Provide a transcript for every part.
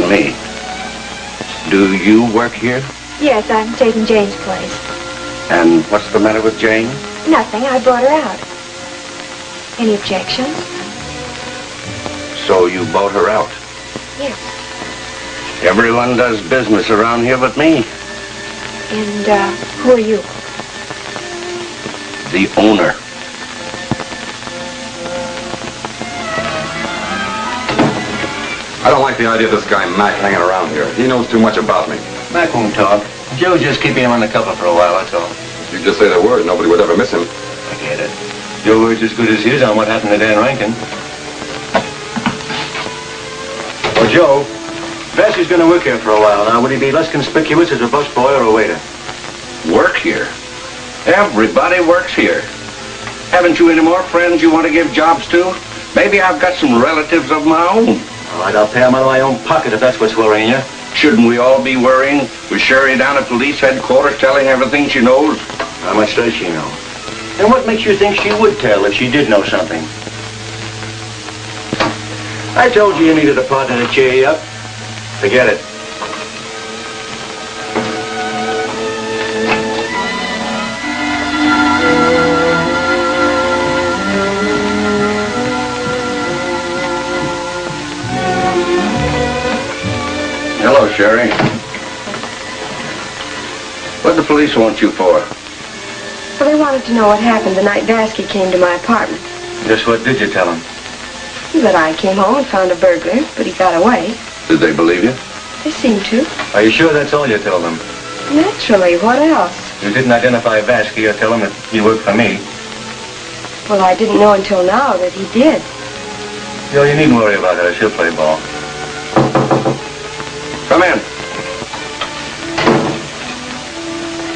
me. Do you work here? Yes, I'm taking Jane's place. And what's the matter with Jane? Nothing. I brought her out. Any objections? So you bought her out? Yes. Everyone does business around here but me. And, who are you? The owner. I don't like the idea of this guy Mac hanging around here. He knows too much about me. Mac won't talk. Joe's just keeping him undercover for a while, that's all. If you just say the word, nobody would ever miss him. Forget it. Your word's as good as his on what happened to Dan Rankin. Well, Joe, Vasky's going to work here for a while now. Would he be less conspicuous as a busboy or a waiter? Work here? Everybody works here. Haven't you any more friends you want to give jobs to? Maybe I've got some relatives of my own. All right, I'll pay him out of my own pocket if that's what's worrying you. Shouldn't we all be worrying with Sherry down at police headquarters telling everything she knows? How much does she know? And what makes you think she would tell if she did know something? I told you you needed a partner to cheer you up. Forget it. Hello, Sherry. What the police want you for? Well, they wanted to know what happened the night Vasky came to my apartment. Just what did you tell him? That I came home and found a burglar, but he got away. Did they believe you? They seemed to. Are you sure that's all you told them? Naturally, what else? You didn't identify Vasky or tell him that he worked for me. Well, I didn't know until now that he did. Joe, you needn't worry about her. She'll play ball. Come in.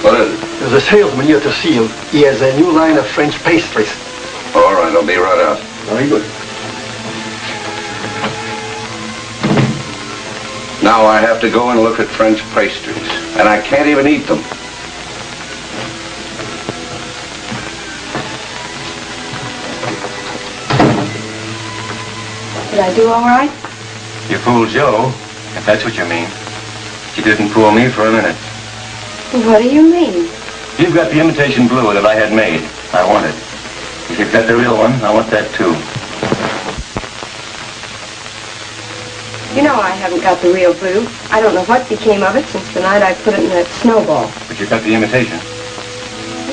What is it? There's a salesman here to see you. He has a new line of French pastries. All right, I'll be right out. Very good. Now I have to go and look at French pastries, and I can't even eat them. Did I do all right? You fooled Joe, if that's what you mean. You didn't fool me for a minute. What do you mean? You've got the imitation blue that I had made. I want it. If you've got the real one, I want that too. You know I haven't got the real blue. I don't know what became of it since the night I put it in that snowball. But you've got the imitation.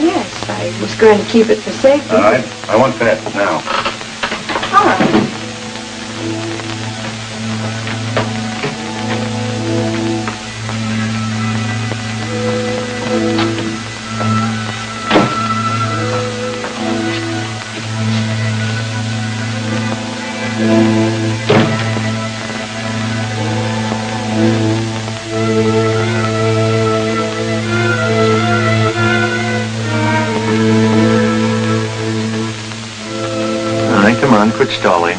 Yes, I was going to keep it for safety. All right, I want that now. All right. Come on, quit stalling.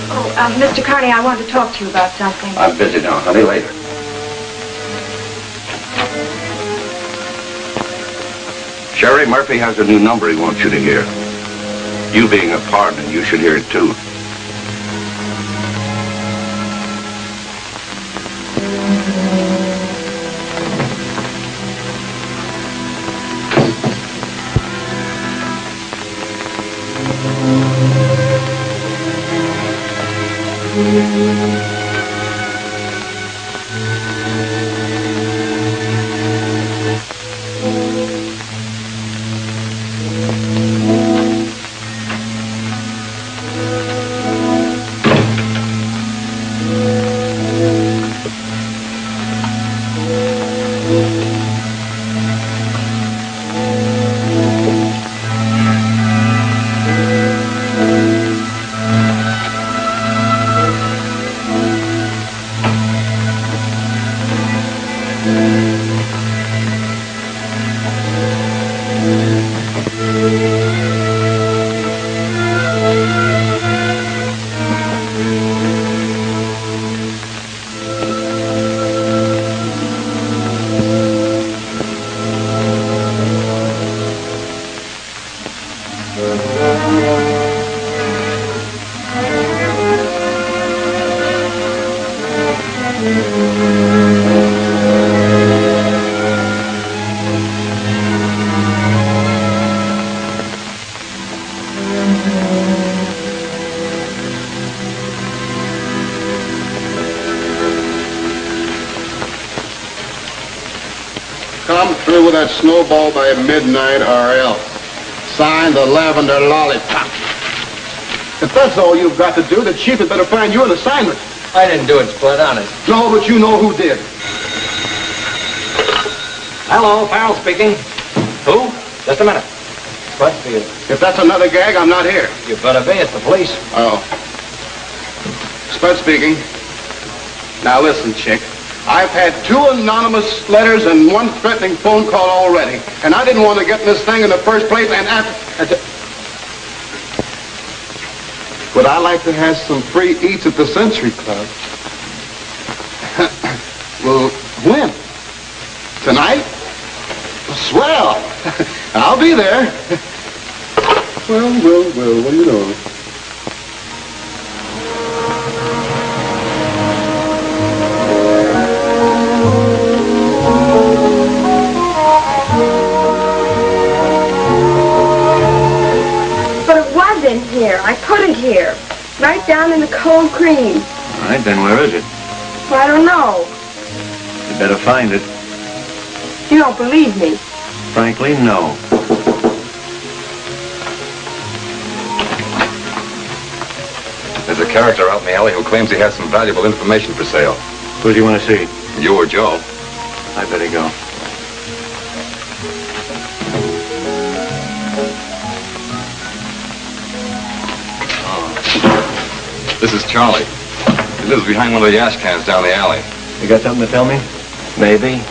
Oh, Mr. Carney, I want to talk to you about something. I'm busy now, honey. Later. Sherry, Murphy has a new number he wants you to hear. You being a partner, you should hear it too. that snowball by midnight or else. Sign the Lavender Lollipop. If that's all you've got to do, the chief had better find you an assignment. I didn't do it, Spud, honest. No, but you know who did. Hello, Farrell speaking. Who? Just a minute. Spud speaking. If that's another gag, I'm not here. You better be. It's the police. Oh. Spud speaking. Now listen, chick. I've had 2 anonymous letters and 1 threatening phone call already. And I didn't want to get in this thing in the first place, and after... Would I like to have some free eats at the Century Club? Well, when? Tonight? Swell! I'll be there. Well, what do you know? But it was in here. I put it here. Right down in the cold cream. All right, then where is it? Well, I don't know. You better find it. You don't believe me. Frankly, no. There's a character out in the alley who claims he has some valuable information for sale. Who do you want to see? You or Joe? I better go. This is Charlie. He lives behind one of the ash cans down the alley. You got something to tell me? Maybe.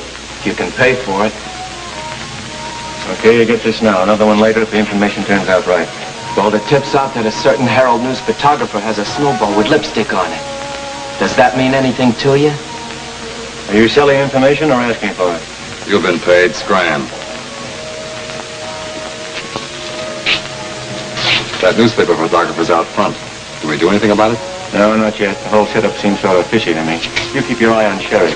You can pay for it. Okay, you get this now. Another one later if the information turns out right. Well, the tip's out that a certain Herald News photographer has a snowball with lipstick on it. Does that mean anything to you? Are you selling information or asking for it? You've been paid. Scram. That newspaper photographer's out front. Can we do anything about it? No, not yet. The whole setup seems sort of fishy to me. You keep your eye on Sherry.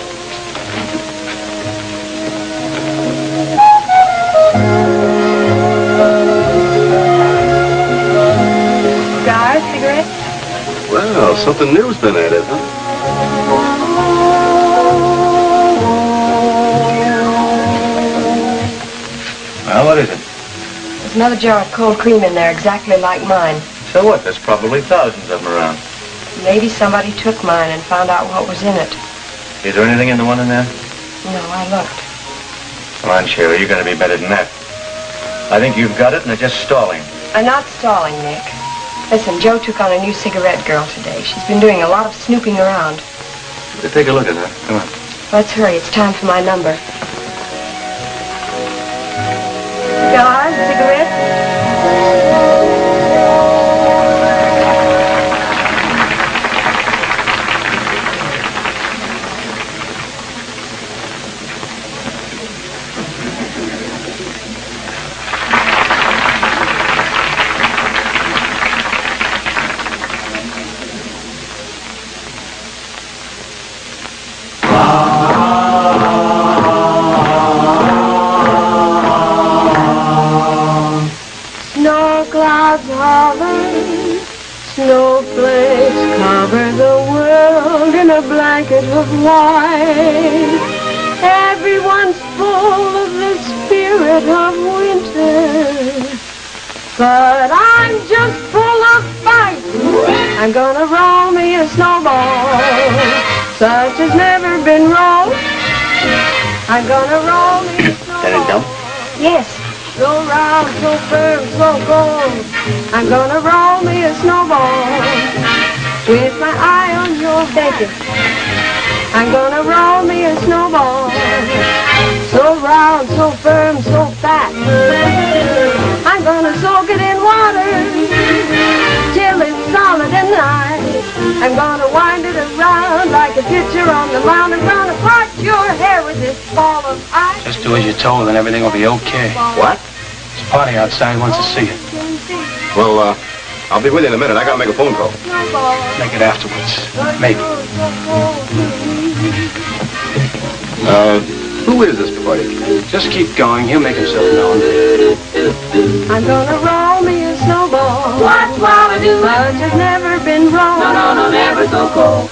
Cigar, cigarette? Well, something new's been added, huh? Well, what is it? There's another jar of cold cream in there, exactly like mine. So what? There's probably thousands of them around. Maybe somebody took mine and found out what was in it. Is there anything in the one in there? No, I looked. Come on, Sherry. You're going to be better than that. I think you've got it and they're just stalling. I'm not stalling, Nick. Listen, Joe took on a new cigarette girl today. She's been doing a lot of snooping around. Take a look at her. Come on. Let's hurry. It's time for my number. Cigar, cigarette? Snowflakes cover the world in a blanket of white. Everyone's full of the spirit of winter. But I'm just full of fight. I'm gonna roll me a snowball, such as never been rolled. I'm gonna roll me a snowball. That it dump? Yes. So round, so firm, so gold. I'm gonna roll me a snowball with my eye on your bacon. I'm gonna roll me a snowball, so round, so firm, so fat. I'm gonna soak it in water till it's solid and nice. I'm gonna wind it around like a pitcher on the mound. I'm gonna part your hair with this ball of ice. Just do as you're told and everything will be okay. What? This party outside wants to see you. Well, I'll be with you in a minute. I gotta make a phone call. Make it afterwards. Maybe. Who is this party? Just keep going. He'll make himself known. I'm gonna roll me a snowball. What's what I do? Such has never been rolled. No, never so cold.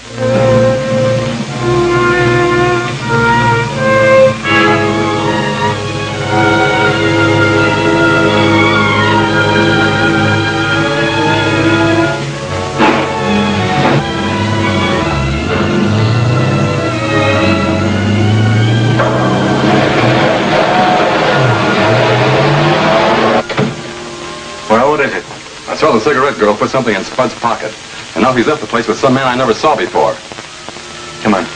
Well, what is it? I saw the cigarette girl put something in Spud's pocket. And now he's left the place with some man I never saw before. Come on.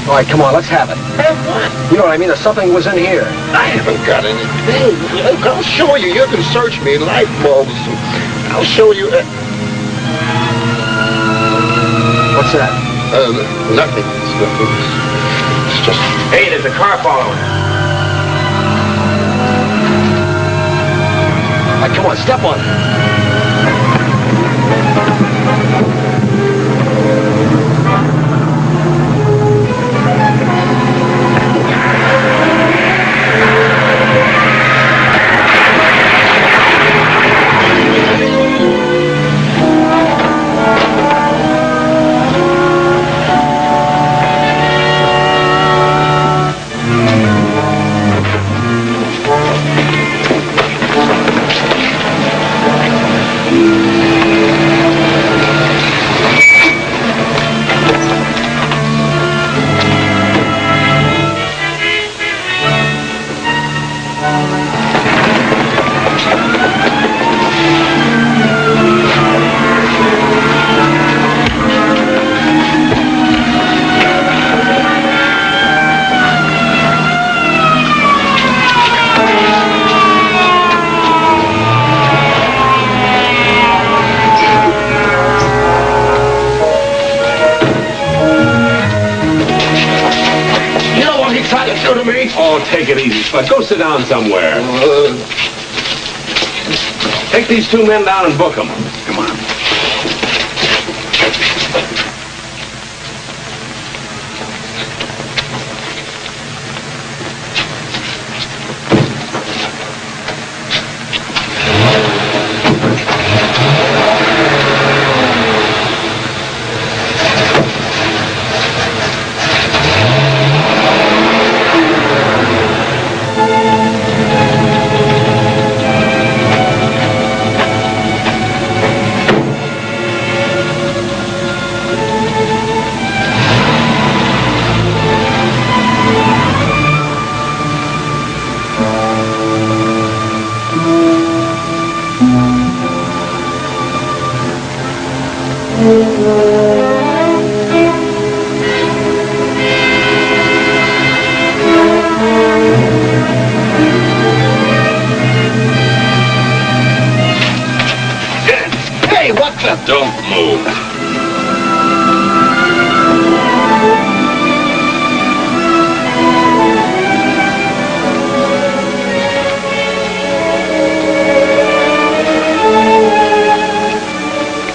All right, come on, let's have it. Have what? You know what I mean? There's something was in here. I haven't got anything. Look, I'll show you. You can search me. Light bulbs. I'll show you. What's that? Nothing. It's nothing. It's just... Hey, there's a car following. All right, come on, step on it. Oh, take it easy, Spud. Go sit down somewhere. Take these two men down and book them. Come on. Don't move.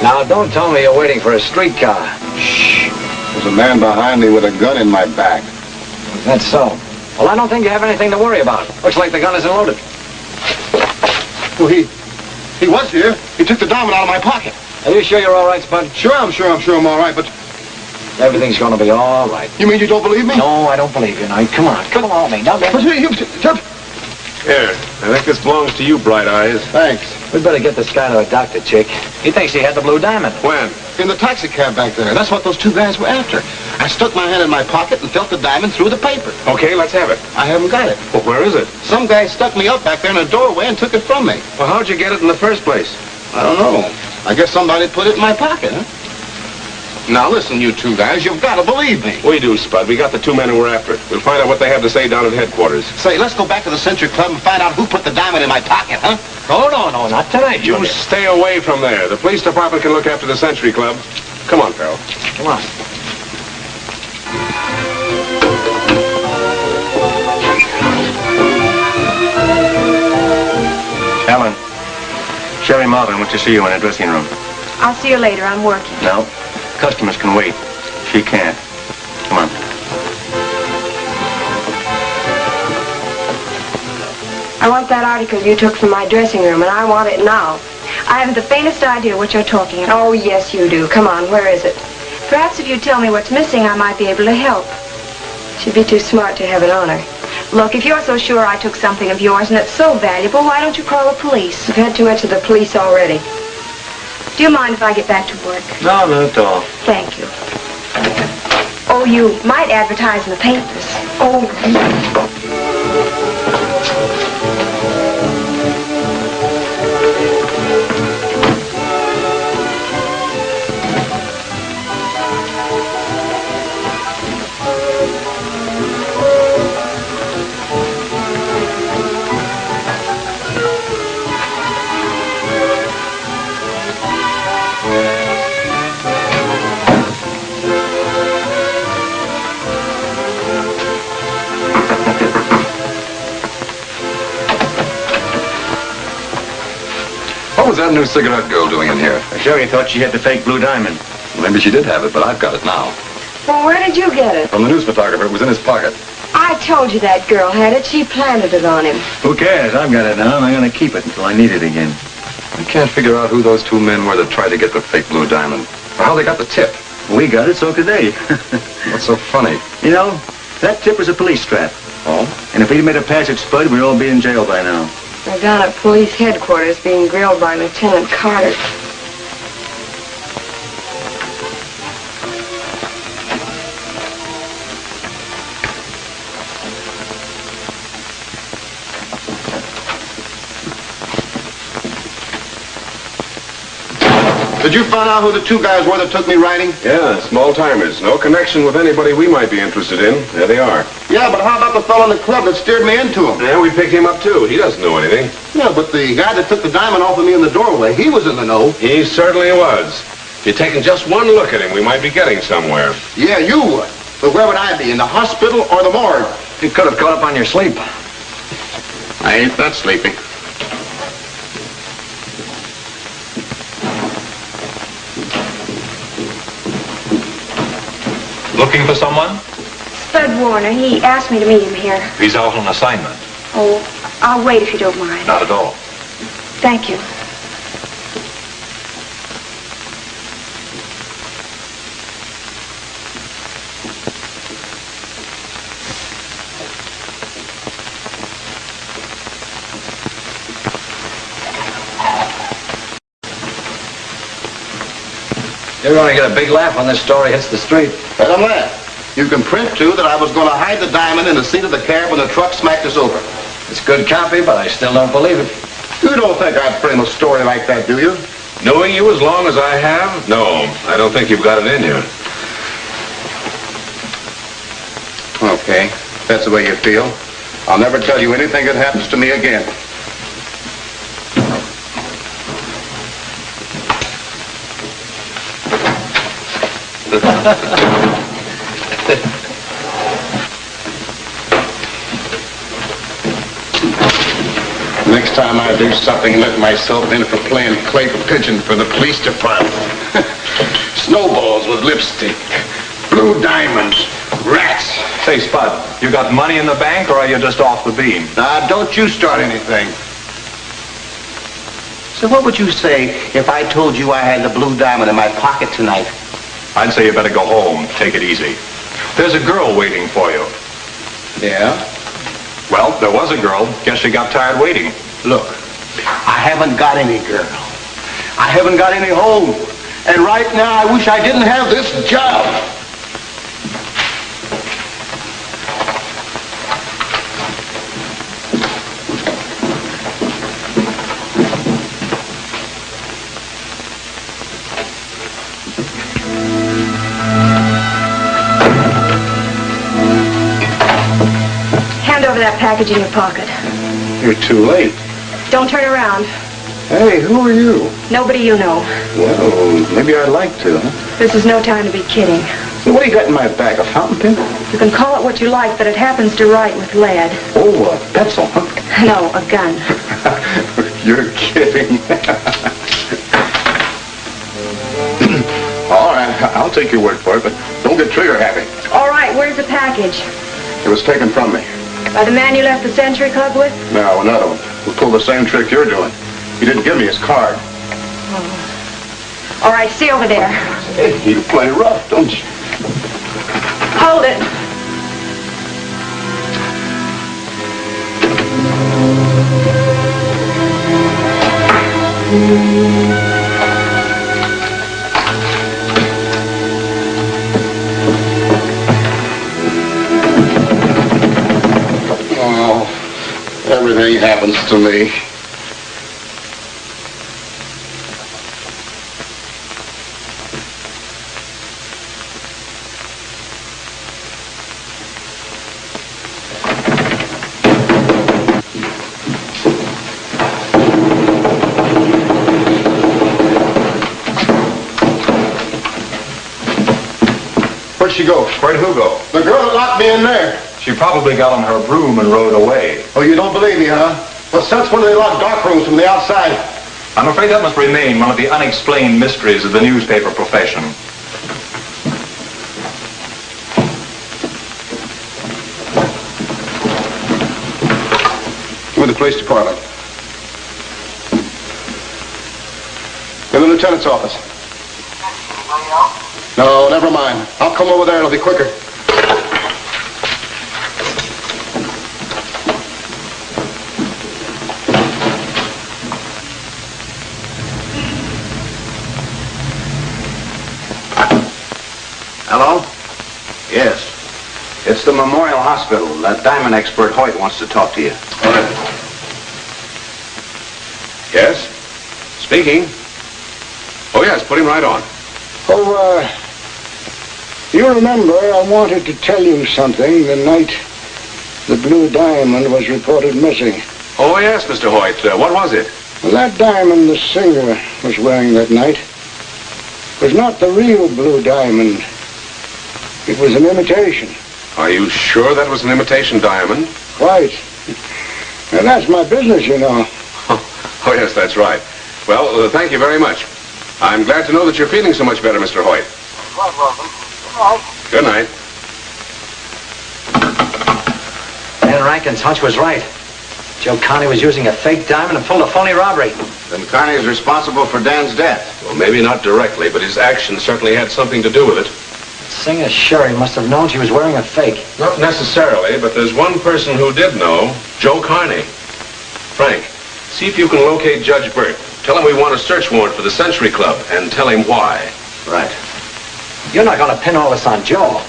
Now, don't tell me you're waiting for a streetcar. Shh. There's a man behind me with a gun in my back. Is that so? Well, I don't think you have anything to worry about. Looks like the gun isn't loaded. Well, he was here. He took the diamond out of my pocket. Are you sure you're all right, Spud? Sure I'm all right, but... Everything's gonna be all right. You mean you don't believe me? No, I don't believe you. Now, come on, me. Now, But Here, I think this belongs to you, Bright Eyes. Thanks. We'd better get this guy to a doctor, Chick. He thinks he had the blue diamond. When? In the taxi cab back there. That's what those two guys were after. I stuck my hand in my pocket and felt the diamond through the paper. Okay, let's have it. I haven't got it. Well, where is it? Some guy stuck me up back there in a doorway and took it from me. Well, how'd you get it in the first place? I don't know. I guess somebody put it in my pocket, huh? Now listen, you two guys, you've got to believe me. We do, Spud. We got the two men who were after it. We'll find out what they have to say down at headquarters. Say, let's go back to the Century Club and find out who put the diamond in my pocket, huh? Oh, no, not tonight, You Junior. stay away from there. The police department can look after the Century Club. Come on, Farrell. Come on. Ellen, Sherry Marvin wants to see you in a dressing room. I'll see you later. I'm working. No, customers can wait. She can't. Come on. I want that article you took from my dressing room, and I want it now. I haven't the faintest idea what you're talking about. Oh, yes, you do. Come on, where is it? Perhaps if you tell me what's missing, I might be able to help. She'd be too smart to have it on her. Look, if you're so sure I took something of yours and it's so valuable, why don't you call the police? I've had too much of the police already. Do you mind if I get back to work? No, not at all. Thank you. Oh, you might advertise in the papers. Oh. What was that new cigarette girl doing in here? Sure, he thought she had the fake blue diamond. Well, maybe she did have it, but I've got it now. Well, where did you get it? From the news photographer. It was in his pocket. I told you that girl had it. She planted it on him. Who cares? I've got it now, and I'm going to keep it until I need it again. I can't figure out who those two men were that tried to get the fake blue diamond. Or how they got the tip. We got it, so could they. What's so funny? You know, that tip was a police trap. Oh? And if we'd made a pass at Spud, we'd all be in jail by now. They're down at police headquarters being grilled by Lieutenant Carter. Did you find out who the two guys were that took me riding? Yeah, small-timers. No connection with anybody we might be interested in. There they are. Yeah, but how about the fellow in the club that steered me into him? Yeah, we picked him up, too. He doesn't know anything. Yeah, but the guy that took the diamond off of me in the doorway, he was in the know. He certainly was. If you'd taken just one look at him, we might be getting somewhere. Yeah, you would. But where would I be, in the hospital or the morgue? You could have caught up on your sleep. I ain't that sleepy. Looking for someone? Spud Warner. He asked me to meet him here. He's out on assignment. Oh, I'll wait if you don't mind. Not at all. Thank you. You're going to get a big laugh when this story hits the street. Let him laugh. You can print, too, that I was going to hide the diamond in the seat of the cab when the truck smacked us over. It's good copy, but I still don't believe it. You don't think I'd frame a story like that, do you? Knowing you as long as I have? No, I don't think you've got it in you. Okay, if that's the way you feel. I'll never tell you anything that happens to me again. Next time I do something, let myself in for playing clay pigeon for the police department. Snowballs with lipstick, blue diamonds, rats. Say, Spud, you got money in the bank, or are you just off the beam? Now, don't you start anything. So what would you say if I told you I had the blue diamond in my pocket tonight? I'd say you better go home. Take it easy. There's a girl waiting for you. Yeah? Well, there was a girl. Guess she got tired waiting. Look, I haven't got any girl. I haven't got any home. And right now, I wish I didn't have this job. Hand over that package in your pocket. You're too late. Don't turn around. Hey, who are you? Nobody you know. Well, maybe I'd like to, huh? This is no time to be kidding. So what do you got in my bag, a fountain pen? You can call it what you like, but it happens to write with lead. Oh, a pencil, huh? No, a gun. You're kidding. All right, I'll take your word for it, but don't get trigger happy. All right, where's the package? It was taken from me. By the man you left the Century Club with? No, another one. Who pulled the same trick you're doing. He didn't give me his card. All right, see over there. Hey, you play rough, don't you? Hold it. Everything happens to me. Where'd she go? Where'd who go? The girl that locked me in there. She probably got on her broom and rode away. Oh, you don't believe me, huh? Well, since when do they lock dark rooms from the outside? I'm afraid that must remain one of the unexplained mysteries of the newspaper profession. Give me the police department. In the lieutenant's office. No, never mind. I'll come over there. It'll be quicker. Hello? Yes. It's the Memorial Hospital. That diamond expert Hoyt wants to talk to you. All right. Yes? Speaking. Oh, yes, put him right on. You remember I wanted to tell you something the night the blue diamond was reported missing. Oh, yes, Mr. Hoyt. What was it? Well, that diamond the singer was wearing that night was not the real blue diamond. It was an imitation. Are you sure that was an imitation diamond? Quite. Now, that's my business, you know. Oh, yes, that's right. Well, thank you very much. I'm glad to know that you're feeling so much better, Mr. Hoyt. Quite welcome. Good night. Good night. Dan Rankin's hunch was right. Joe Carney was using a fake diamond and pulled a phony robbery. Then Carney is responsible for Dan's death. Well, maybe not directly, but his actions certainly had something to do with it. Singer Sherry must have known she was wearing a fake. Not necessarily, but there's one person who did know, Joe Carney. Frank, see if you can locate Judge Burt. Tell him we want a search warrant for the Century Club, and tell him why. Right. You're not going to pin all this on Joe.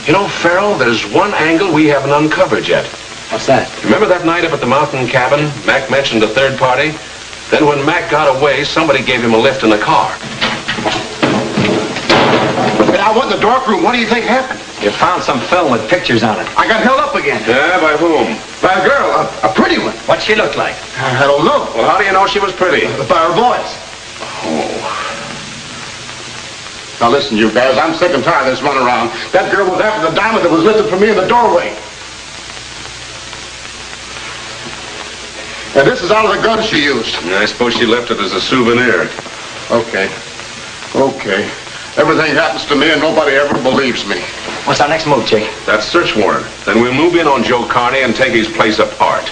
You know, Farrell, there's one angle we haven't uncovered yet. What's that? Remember that night up at the mountain cabin? Mac mentioned a third party. Then when Mac got away, somebody gave him a lift in the car. Hey, I went in the dark room. What do you think happened? You found some film with pictures on it. I got held up again. Yeah, by whom? By a girl, a pretty one. What'd she look like? I don't know. Well, how do you know she was pretty? By her voice. Oh. Now listen, you guys, I'm sick and tired of this runaround. That girl was after the diamond that was lifted for me in the doorway. And this is out of the gun she used. I suppose she left it as a souvenir. Okay. Everything happens to me and nobody ever believes me. What's our next move, Chick? That's search warrant. Then we'll move in on Joe Carney and take his place apart.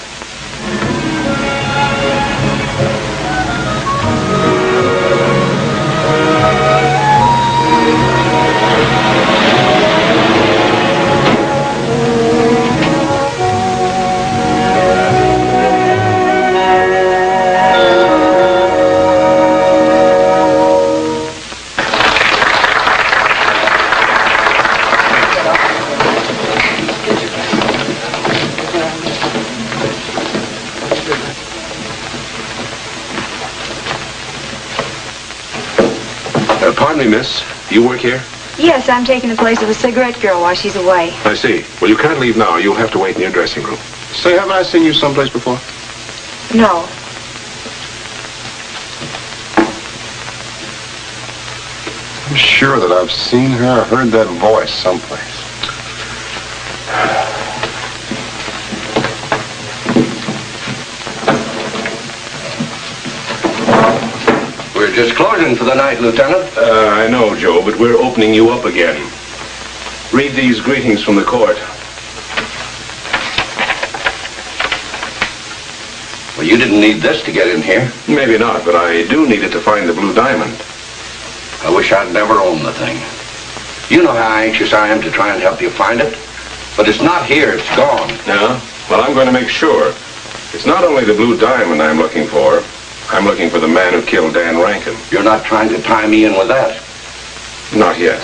Pardon me, miss. Do you work here? Yes, I'm taking the place of a cigarette girl while she's away. I see. Well, you can't leave now. You'll have to wait in your dressing room. Say, haven't I seen you someplace before? No. I'm sure that I've seen her or heard that voice someplace. We're just closing for the night, Lieutenant. I know, Joe, but we're opening you up again. Read these greetings from the court. Well, you didn't need this to get in here. Maybe not, but I do need it to find the blue diamond. I wish I'd never owned the thing. You know how anxious I am to try and help you find it. But it's not here, it's gone. Yeah? Well, I'm going to make sure. It's not only the blue diamond I'm looking for. I'm looking for the man who killed Dan Rankin. You're not trying to tie me in with that? Not yet.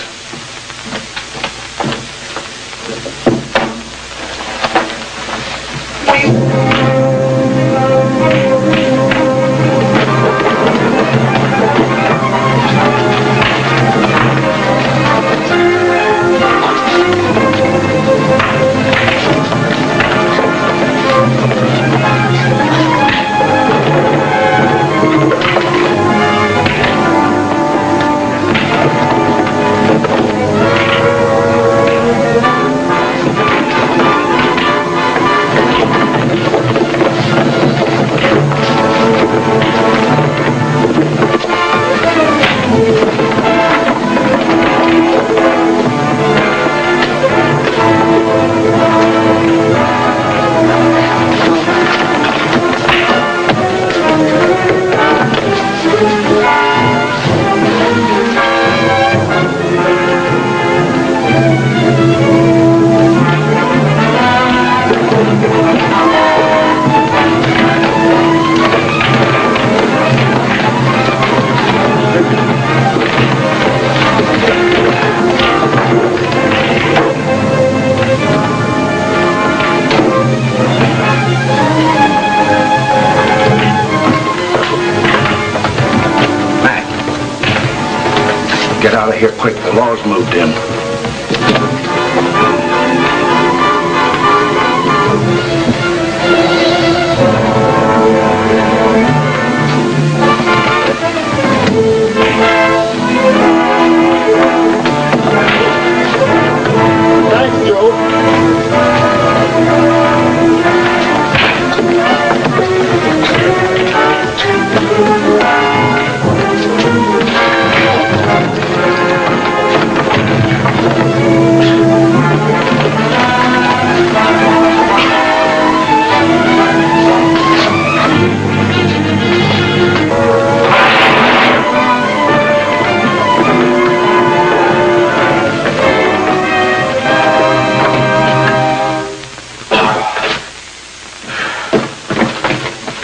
was moved in. Thanks, Joe.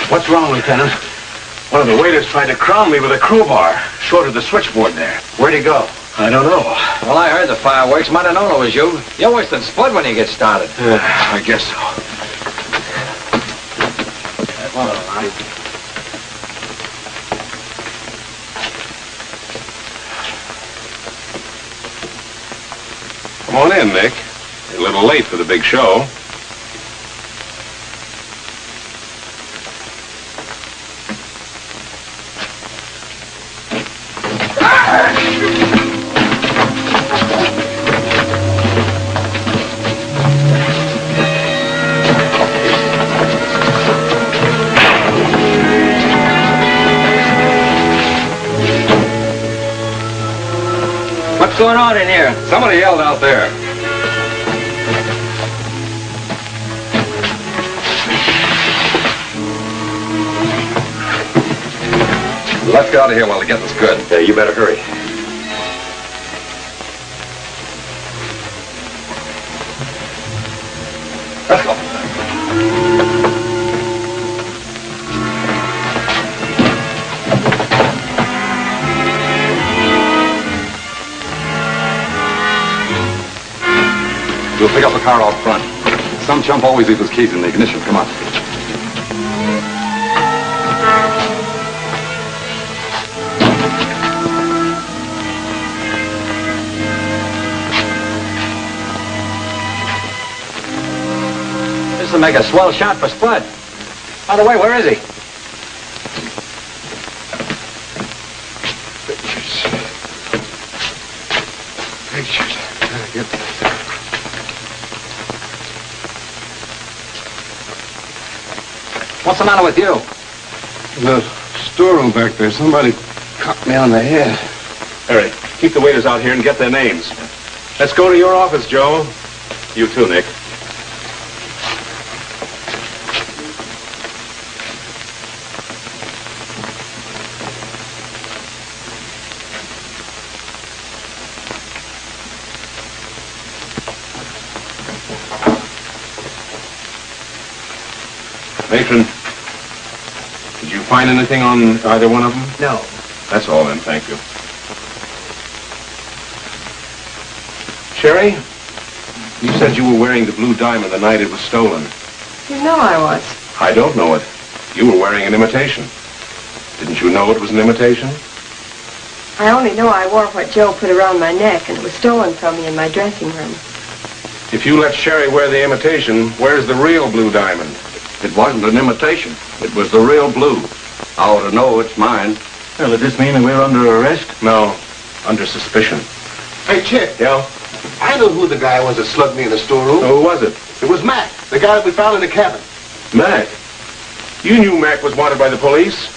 What's wrong, Lieutenant? One of the waiters tried to crown me with a crowbar, short of the switchboard there. Where'd he go? I don't know. Well, I heard the fireworks. Might have known it was you. You're worse than Spud when you get started. I guess so. All right. Come on in, Nick. You're a little late for the big show. What's going on in here? Somebody yelled out there. Let's get out of here while the getting's good. Yeah, you better hurry. Let's go. We'll pick up the car out front. Some chump always leaves his keys in the ignition. Come on. This will make a swell shot for Spud. By the way, where is he? What's the matter with you? The storeroom back there, somebody cocked me on the head. Harry, keep the waiters out here and get their names. Let's go to your office, Joe. You too, Nick. Matron, did you find anything on either one of them? No. That's all then, thank you. Sherry, you said you were wearing the blue diamond the night it was stolen. You know I was. I don't know it. You were wearing an imitation. Didn't you know it was an imitation? I only know I wore what Joe put around my neck, and it was stolen from me in my dressing room. If you let Sherry wear the imitation, where's the real blue diamond? It wasn't an imitation. It was the real blue. I ought to know it's mine. Well, does this mean that we're under arrest? No, under suspicion. Hey, Chick. Yeah? I know who the guy was that slugged me in the storeroom. Who was it? It was Mac, the guy that we found in the cabin. Mac. You knew Mac was wanted by the police?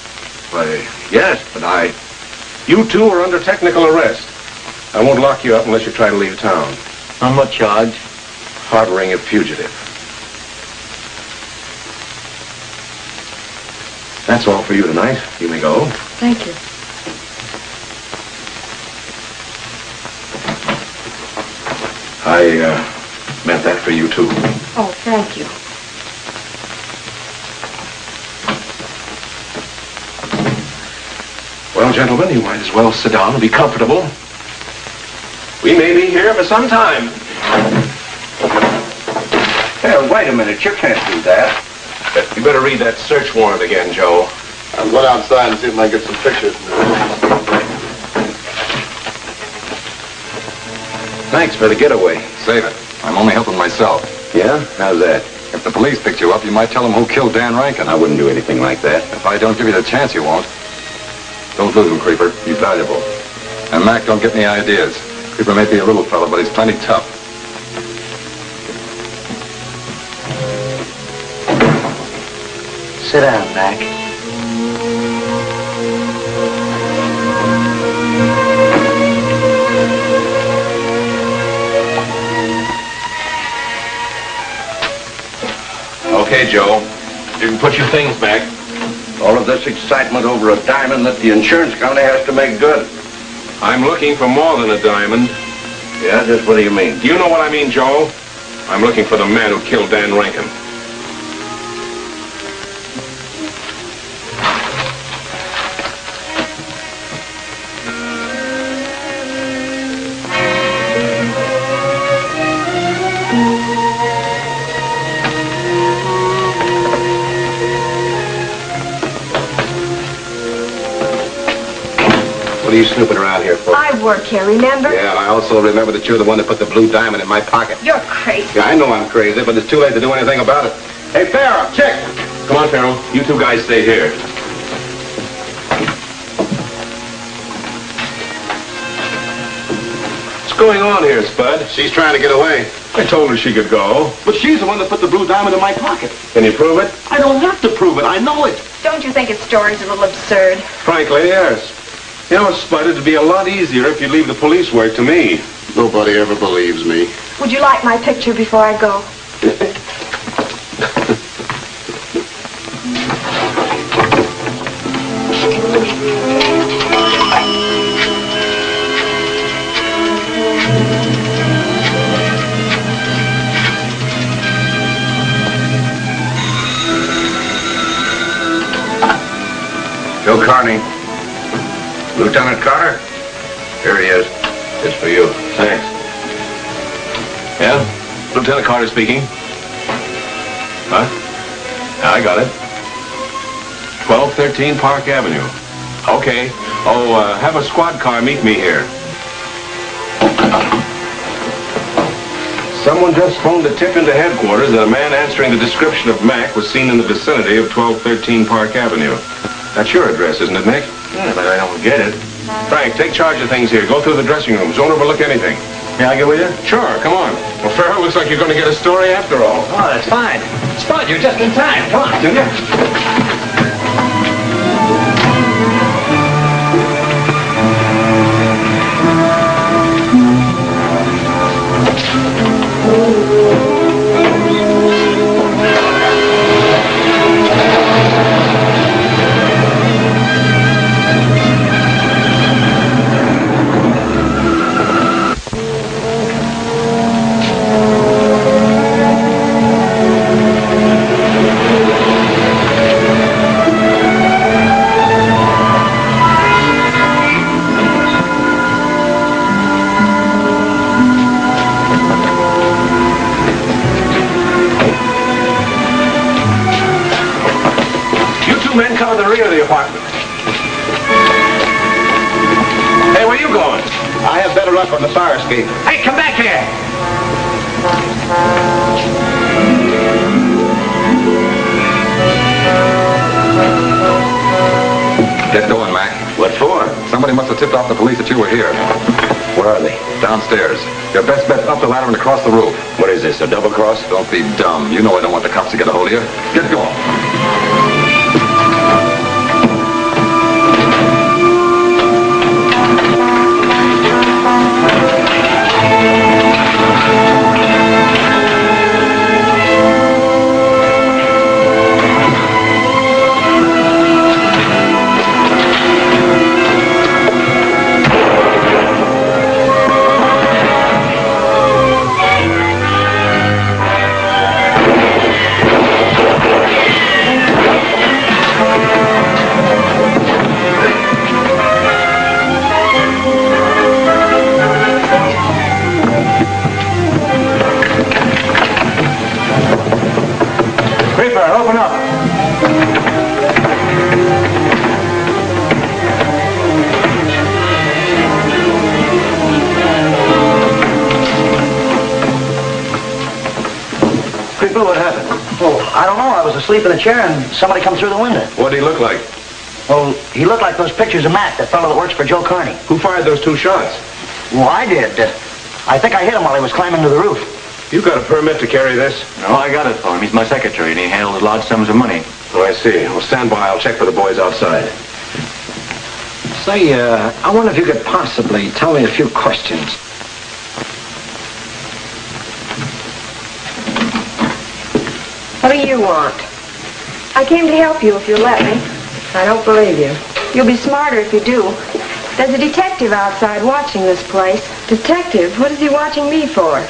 Why, yes, but You two are under technical arrest. I won't lock you up unless you try to leave town. On what charge? Harboring a fugitive. That's all for you tonight. You may go. Thank you. I meant that for you, too. Oh, thank you. Well, gentlemen, you might as well sit down and be comfortable. We may be here for some time. Hey, wait a minute. You can't do that. You better read that search warrant again, Joe. I'll go outside and see if I can get some pictures. Thanks for the getaway. Save it. I'm only helping myself. Yeah? How's that? If the police picked you up, you might tell them who killed Dan Rankin. I wouldn't do anything like that. If I don't give you the chance, you won't. Don't lose him, Creeper. He's valuable. And Mac, don't get any ideas. Creeper may be a little fella, but he's plenty tough. Sit down, Mac. Okay, Joe. You can put your things back. All of this excitement over a diamond that the insurance company has to make good. I'm looking for more than a diamond. Yeah, just what do you mean? Do you know what I mean, Joe? I'm looking for the man who killed Dan Rankin. What are you snooping around here for? I work here, remember? Yeah, and I also remember that you're the one that put the blue diamond in my pocket. You're crazy. Yeah, I know I'm crazy, but it's too late to do anything about it. Hey, Farrell, Chick! Come on, Farrell. You two guys stay here. What's going on here, Spud? She's trying to get away. I told her she could go. But she's the one that put the blue diamond in my pocket. Can you prove it? I don't have to prove it. I know it. Don't you think his story's a little absurd? Frankly, yes. You know, Spud, it'd be a lot easier if you leave the police work to me. Nobody ever believes me. Would you like my picture before I go? Joe Carney. Lieutenant Carter? Here he is. It's for you. Thanks. Yeah? Lieutenant Carter speaking. Huh? Yeah, I got it. 1213 Park Avenue. Okay. Oh, have a squad car meet me here. Someone just phoned a tip into headquarters that a man answering the description of Mac was seen in the vicinity of 1213 Park Avenue. That's your address, isn't it, Nick? Yeah, but I don't get it. Frank, take charge of things here. Go through the dressing rooms. Don't overlook anything. May I go with you? Sure, come on. Well, Farrell, looks like you're going to get a story after all. Oh, that's fine. Spud, you're just in time. Come on. Men cover the rear of the apartment. Hey, where you going? I have better luck on the fire escape. Hey, come back here. Get going, Mac. What for? Somebody must have tipped off the police that you were here. Where are they? Downstairs. Your best bet's up the ladder and across the roof. What is this, a double cross? Don't be dumb. You know I don't want the cops to get a hold of you. Get going. clue what happened? Well, I don't know. I was asleep in a chair and somebody come through the window. What did he look like? Well, he looked like those pictures of Mac, that fellow that works for Joe Carney. Who fired those 2 shots? Well, I did. I think I hit him while he was climbing to the roof. You got a permit to carry this? No, I got it for him. He's my secretary, and he handles large sums of money. Oh, I see. Well, stand by. I'll check for the boys outside. Say, I wonder if you could possibly tell me a few questions. What do you want? I came to help you if you'll let me. I don't believe you. You'll be smarter if you do. There's a detective outside watching this place. Detective? What is he watching me for?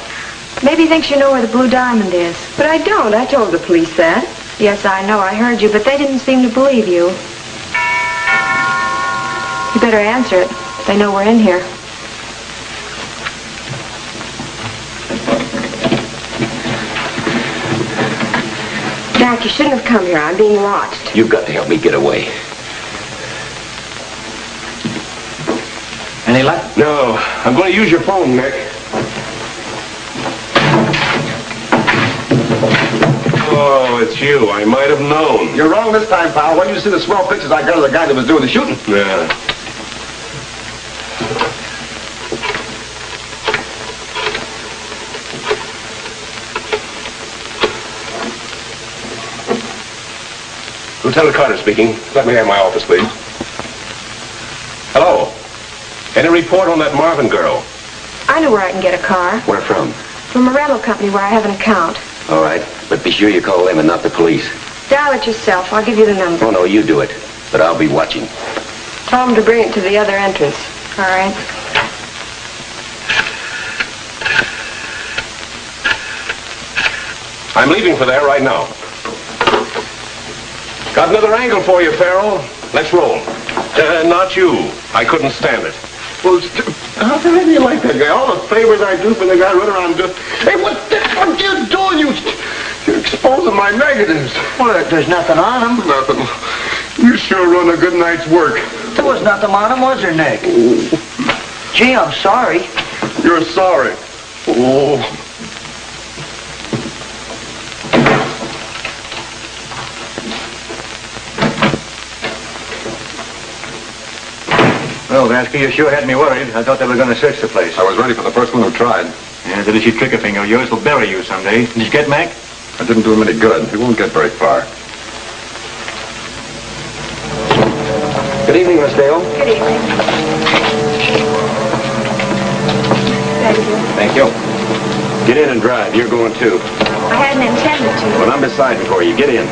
Maybe he thinks you know where the blue diamond is. But I don't. I told the police that. Yes, I know. I heard you, but they didn't seem to believe you. You better answer it. They know we're in here. Jack, you shouldn't have come here. I'm being watched. You've got to help me get away. Any luck? No. I'm going to use your phone, Nick. Oh, it's you. I might have known. You're wrong this time, pal. When you see the swell pictures I got of the guy that was doing the shooting. Yeah. Lieutenant Carter speaking. Let me have my office, please. Hello. Any report on that Marvin girl? I know where I can get a car. Where from? From a rental company where I have an account. All right, but be sure you call them and not the police. Dial it yourself. I'll give you the number. Oh, no, you do it. But I'll be watching. Tell him to bring it to the other entrance. All right. I'm leaving for there right now. Got another angle for you, Farrell. Let's roll. Not you. I couldn't stand it. Well, how the hell do you like that guy? All the favors I do for the guy running around doing. Hey, what the fuck are you doing? You're exposing my negatives. Well, there's nothing on him. Nothing. You sure run a good night's work. There was nothing on him, was there, Nick? Gee, I'm sorry. You're sorry. Oh. Well, Vasky, you sure had me worried. I thought they were going to search the place. I was ready for the first one who tried. Yeah, the little trigger finger of yours will bury you someday. Did you get Mac? I didn't do him any good. He won't get very far. Good evening, Miss Dale. Good evening. Thank you. Thank you. Get in and drive. You're going too. I hadn't intended to. Well, I'm deciding for you. Get in.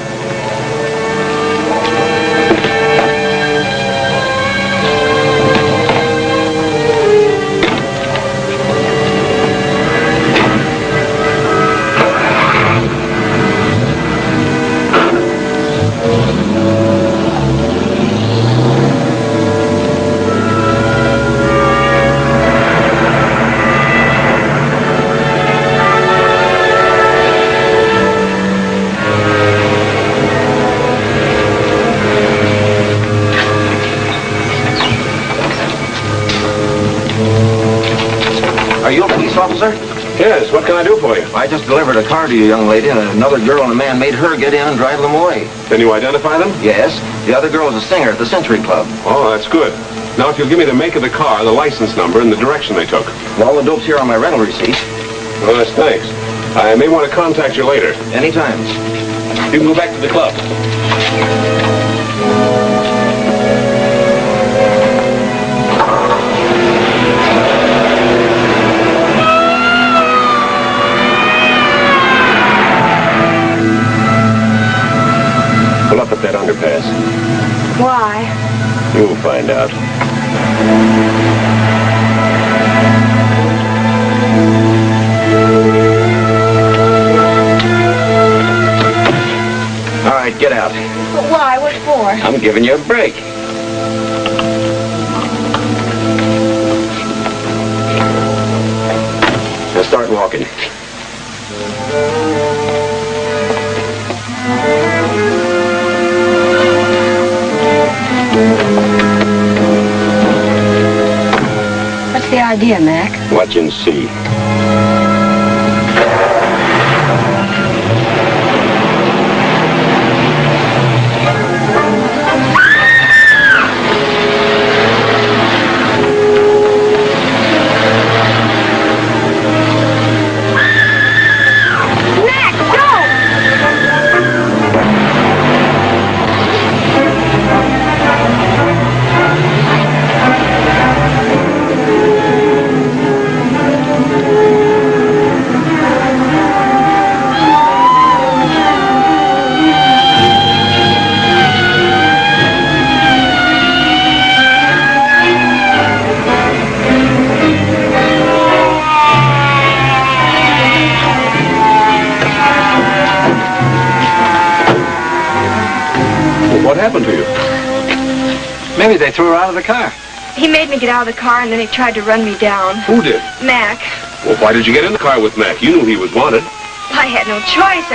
Are you a police officer? Yes, what can I do for you? I just delivered a car to you, young lady, and another girl and a man made her get in and drive them away. Can you identify them? Yes. The other girl is a singer at the Century Club. Oh, that's good. Now, if you'll give me the make of the car, the license number, and the direction they took. Well, the dope's here on my rental receipt. Well, that's thanks. I may want to contact you later. Anytime. You can go back to the club. Pull up at that underpass. Why? You'll find out. All right, get out. But why? What for? I'm giving you a break. Now start walking. What's the idea, Mac? Watch and see. happened to you? Maybe they threw her out of the car. He made me get out of the car, and then he tried to run me down. Who did? Mac. Well, why did you get in the car with Mac? You knew he was wanted. I had no choice.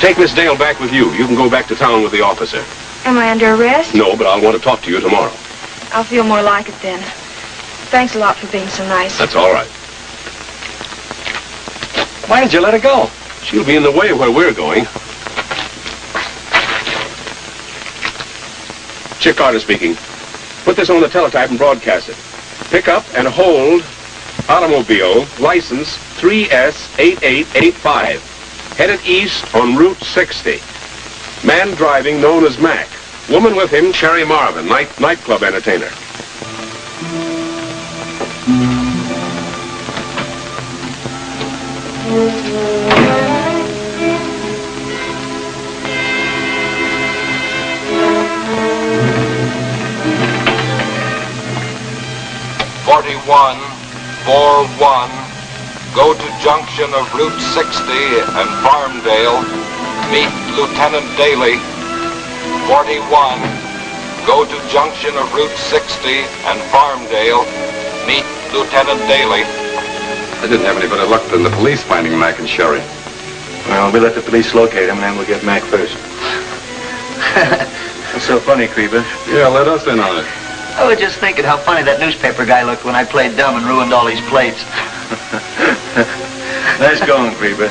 Take Miss Dale back with you. You can go back to town with the officer. Am I under arrest? No, but I'll want to talk to you tomorrow. I'll feel more like it then. Thanks a lot for being so nice. That's all right. Why did you let her go? She'll be in the way where we're going. Chick Carter speaking. Put this on the teletype and broadcast it. Pick up and hold automobile license 3S8885. Headed east on Route 60. Man driving known as Mac. Woman with him, Cherry Marvin, nightclub entertainer. Go to junction of Route 60 and Farmdale. Meet Lieutenant Daly. 41. Go to junction of Route 60 and Farmdale. Meet Lieutenant Daly. I didn't have any better luck than the police finding Mac and Sherry. Well, we let the police locate him, and then we'll get Mac first. What's so funny, Creeper? Yeah, let us in on it. I was just thinking how funny that newspaper guy looked when I played dumb and ruined all his plates. Nice going, Creeper.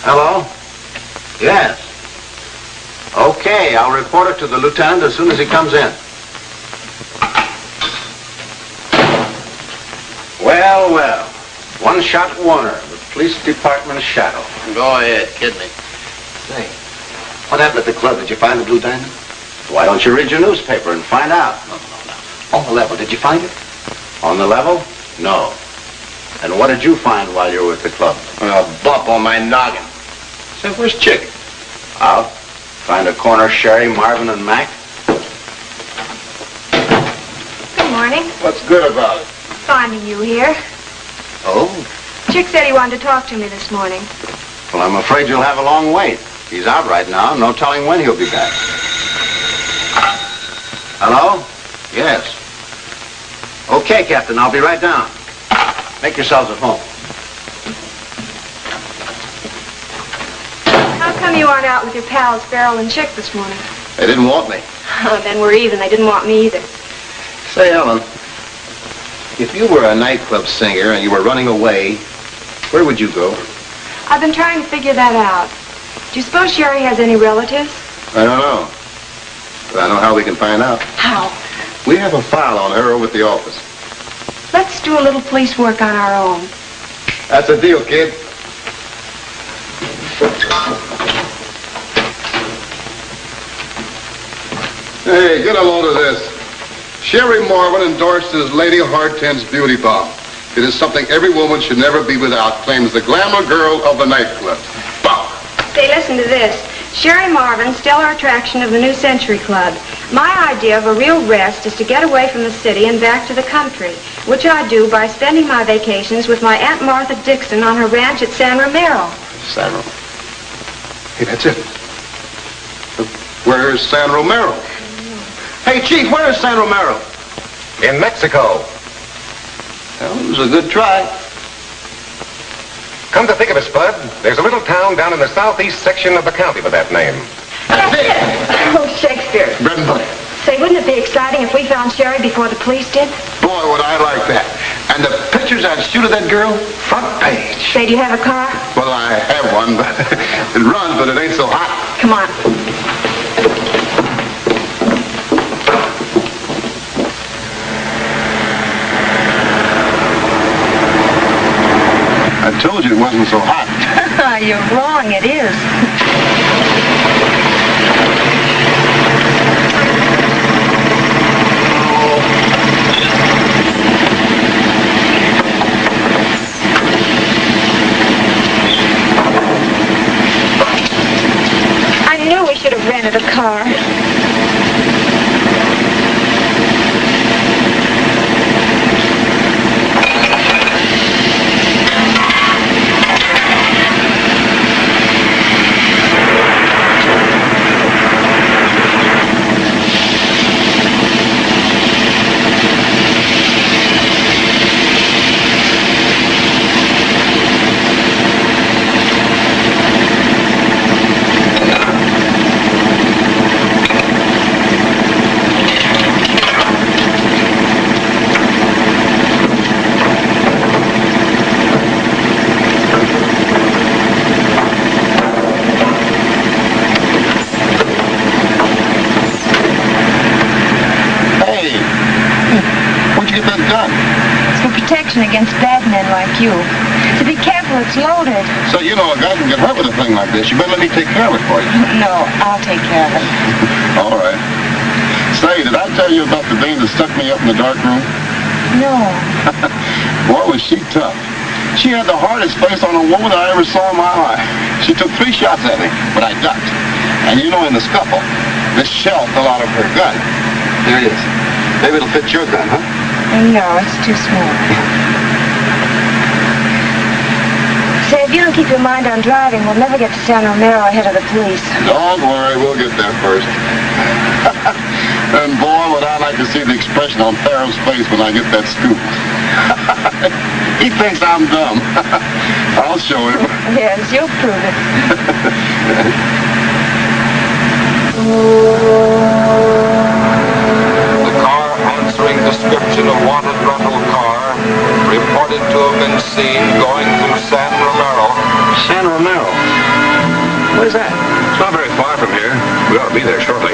Hello? Yes. Okay, I'll report it to the lieutenant as soon as he comes in. Well, well. One-shot Warner, the police department shadow. Go ahead, kid me. Say, what happened at the club? Did you find the blue diamond? Why don't you read your newspaper and find out? No. On the level, did you find it? On the level? No. And what did you find while you were at the club? A bump on my noggin. Say, where's Chick? Out. Find a corner Sherry, Marvin, and Mac? Good morning. What's good about it? Finding you here. Oh? Chick said he wanted to talk to me this morning. Well, I'm afraid you'll have a long wait. He's out right now. No telling when he'll be back. Hello? Yes. Okay, Captain. I'll be right down. Make yourselves at home. How come you aren't out with your pals, Farrell and Chick, this morning? They didn't want me. Oh, then we're even. They didn't want me either. Say, Ellen, if you were a nightclub singer and you were running away, where would you go? I've been trying to figure that out. Do you suppose Sherry has any relatives? I don't know. But I know how we can find out. How? We have a file on her over at the office. Let's do a little police work on our own. That's a deal, kid. Hey, get a load of this. Sherry Marvin endorses Lady Harten's Beauty Bomb. It is something every woman should never be without, claims the glamour girl of the nightclub. Bah! Say, listen to this. Sherry Marvin, stellar attraction of the New Century Club. My idea of a real rest is to get away from the city and back to the country, which I do by spending my vacations with my Aunt Martha Dixon on her ranch at San Romero. San Romero. Hey, that's it. Where's San Romero? Hey, Chief, where is San Romero? In Mexico. Well, it was a good try. Come to think of it, Spud, there's a little town down in the southeast section of the county with that name. That's it. Oh, Shakespeare. Bread and butter. Say, wouldn't it be exciting if we found Sherry before the police did? Boy, would I like that. And the pictures I'd shoot of that girl, front page. Say, do you have a car? Well, I have one, but it runs, but it ain't so hot. Come on. I told you it wasn't so hot. You're wrong, it is. I knew we should have rented a car. like you. So be careful, it's loaded. So, you know, a guy can get hurt with a thing like this. You better let me take care of it for you. No, I'll take care of it. All right. Say, did I tell you about the dame that stuck me up in the dark room? No. Boy, was she tough. She had the hardest face on a woman I ever saw in my life. She took 3 shots at me, but I ducked. And you know, in the scuffle, this shell fell out of her gun. There it is. Maybe it'll fit your gun, huh? No, it's too small. Say, if you don't keep your mind on driving, we'll never get to San Romero ahead of the police. Don't worry, we'll get there first. And boy, would I like to see the expression on Farrell's face when I get that scoop. He thinks I'm dumb. I'll show him. Yes, you'll prove it. The car answering description of wanted rental car reported to have been seen going through San Romero. San Romero? What is that? It's not very far from here. We ought to be there shortly.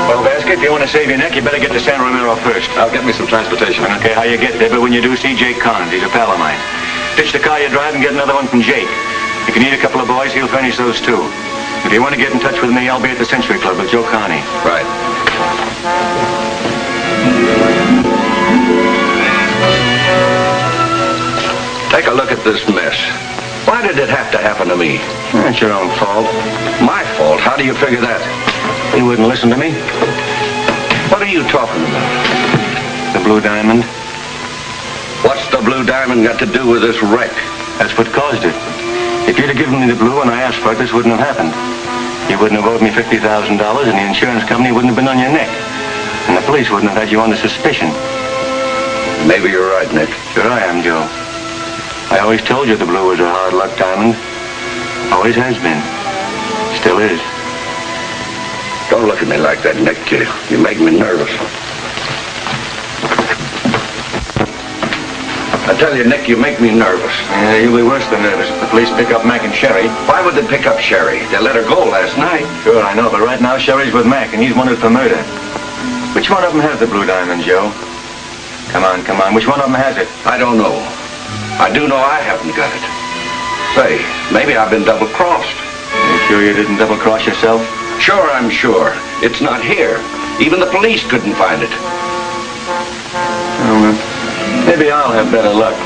Well, Basket, if you want to save your neck, you better get to San Romero first. I'll get me some transportation. I don't care how you get there, but when you do, see Jake Collins. He's a pal of mine. Ditch the car you drive and get another one from Jake. If you need a couple of boys, he'll furnish those too. If you want to get in touch with me, I'll be at the Century Club with Joe Carney. Right. Take a look at this mess. Why did it have to happen to me? It's your own fault. My fault? How do you figure that? You wouldn't listen to me? What are you talking about? The Blue Diamond. What's the Blue Diamond got to do with this wreck? That's what caused it. If you'd have given me the blue when I asked for it, this wouldn't have happened. You wouldn't have owed me $50,000, and the insurance company wouldn't have been on your neck. And the police wouldn't have had you under suspicion. Maybe you're right, Nick. Sure I am, Joe. I always told you the blue was a hard luck diamond. Always has been. Still is. Don't look at me like that, Nick. You make me nervous. I tell you, Nick, you make me nervous. Yeah, you'll be worse than nervous if the police pick up Mac and Sherry. Why would they pick up Sherry? They let her go last night. Sure, I know, but right now Sherry's with Mac, and he's wanted for murder. Which one of them has the Blue Diamond, Joe? Come on, come on. Which one of them has it? I don't know. I do know I haven't got it. Say, maybe I've been double-crossed. You sure you didn't double-cross yourself? Sure, I'm sure. It's not here. Even the police couldn't find it. Oh, well, maybe I'll have better luck.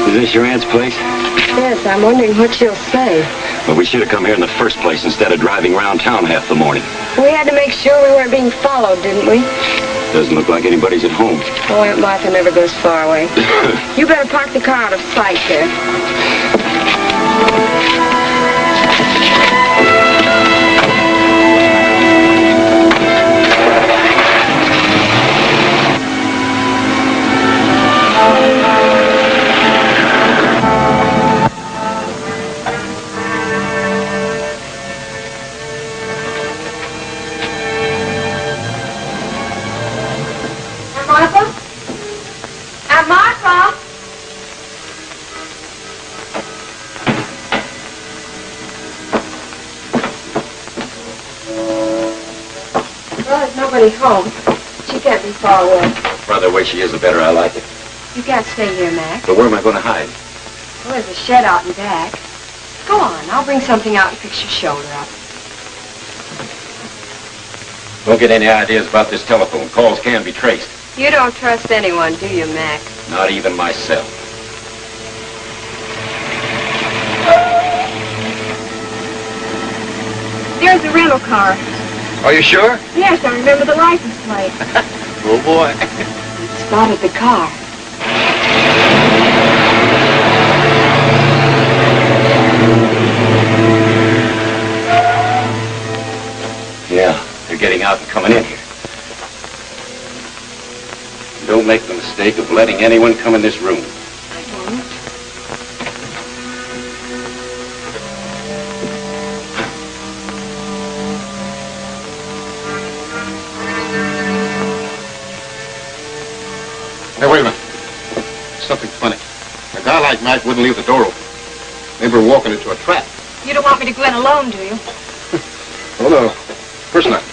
Is this your aunt's place? Yes, I'm wondering what she'll say. Well, we should have come here in the first place instead of driving around town half the morning. We had to make sure we weren't being followed, didn't we? Doesn't look like anybody's at home. Oh, Aunt Martha never goes far away. You better park the car out of sight there. Home. She can't be far away. The farther away she is, the better I like it. You can't stay here, Mac. But where am I going to hide? Well, there's a shed out in back. Go on, I'll bring something out and fix your shoulder up. Don't get any ideas about this telephone. Calls can be traced. You don't trust anyone, do you, Mac? Not even myself. There's a rental car. Are you sure? Yes, I remember the license plate. Oh, boy. Spotted the car. Yeah, they're getting out and coming in here. Don't make the mistake of letting anyone come in this room. I won't. something funny. A guy like Mac wouldn't leave the door open. Maybe we're walking into a trap. You don't want me to go in alone, do you? Oh, no. Of course not.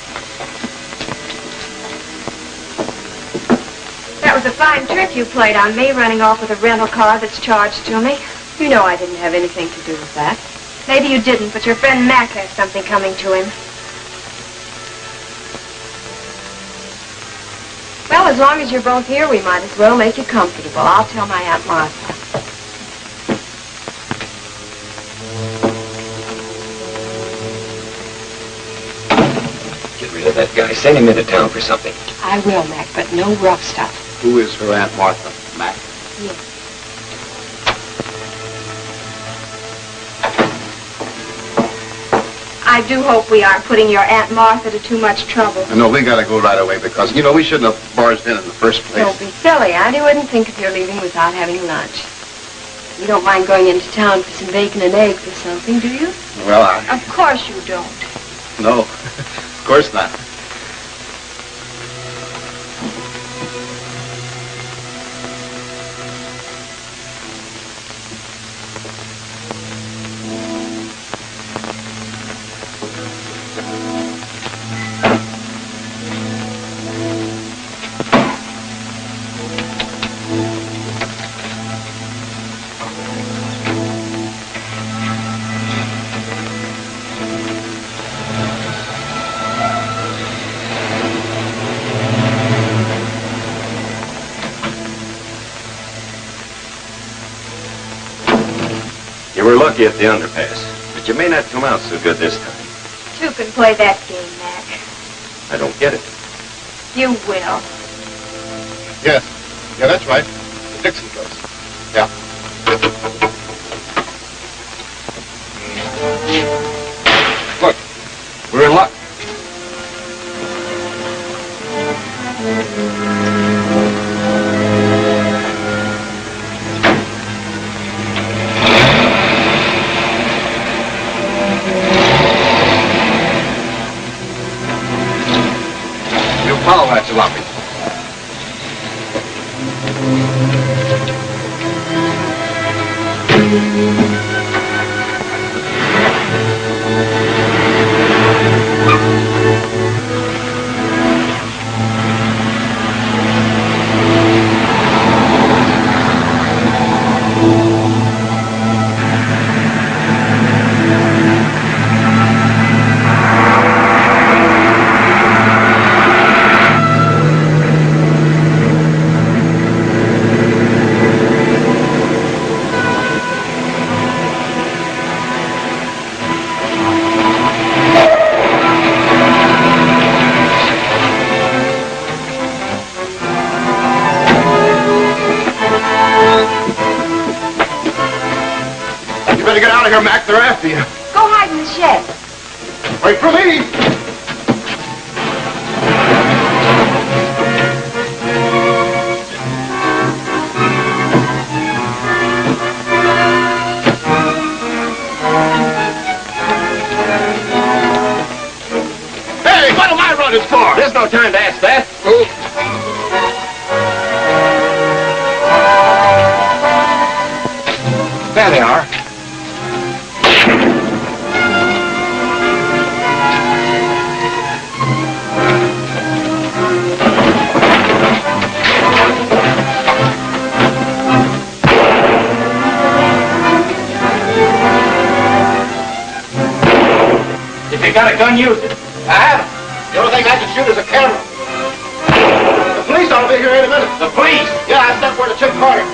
That was a fine trick you played on me, running off with a rental car that's charged to me. You know I didn't have anything to do with that. Maybe you didn't, but your friend Mac has something coming to him. Well, as long as you're both here, we might as well make you comfortable. I'll tell my Aunt Martha. Get rid of that guy. Send him into town for something. I will, Mac, but no rough stuff. Who is her Aunt Martha? Mac? Yes. I do hope we aren't putting your Aunt Martha to too much trouble. No, we gotta go right away because, you know, we shouldn't have barged in the first place. Don't be silly. Auntie wouldn't think of your leaving without having lunch. You don't mind going into town for some bacon and eggs or something, do you? Well, Of course you don't. No, of course not. You were lucky at the underpass, but you may not come out so good this time. Two can play that game, Mac. I don't get it. You will. Yes. Yeah, that's right. The Dixon place. Yeah. Look, we're in luck. Follow that jalopy. Mac, they're after you. Go hide in the shed. Wait for me. Hey, what am I running for? There's no time to ask that. There they are. If you got a gun, use it. I haven't. The only thing I can shoot is a camera. The police ought to be here any minute. The police? Yeah, I stepped where to Chick Carter.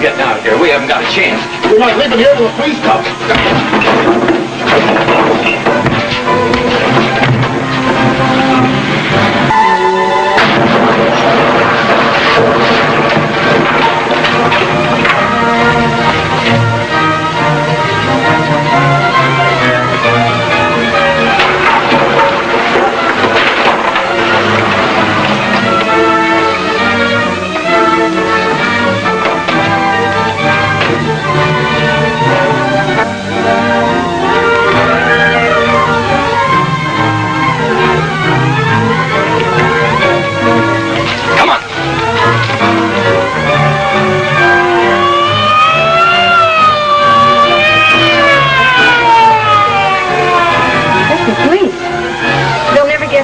getting out of here. We haven't got a chance. We might leave it here till the police come.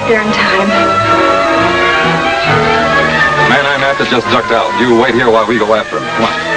There in time. Man I'm after just ducked out. You wait here while we go after him. Come on.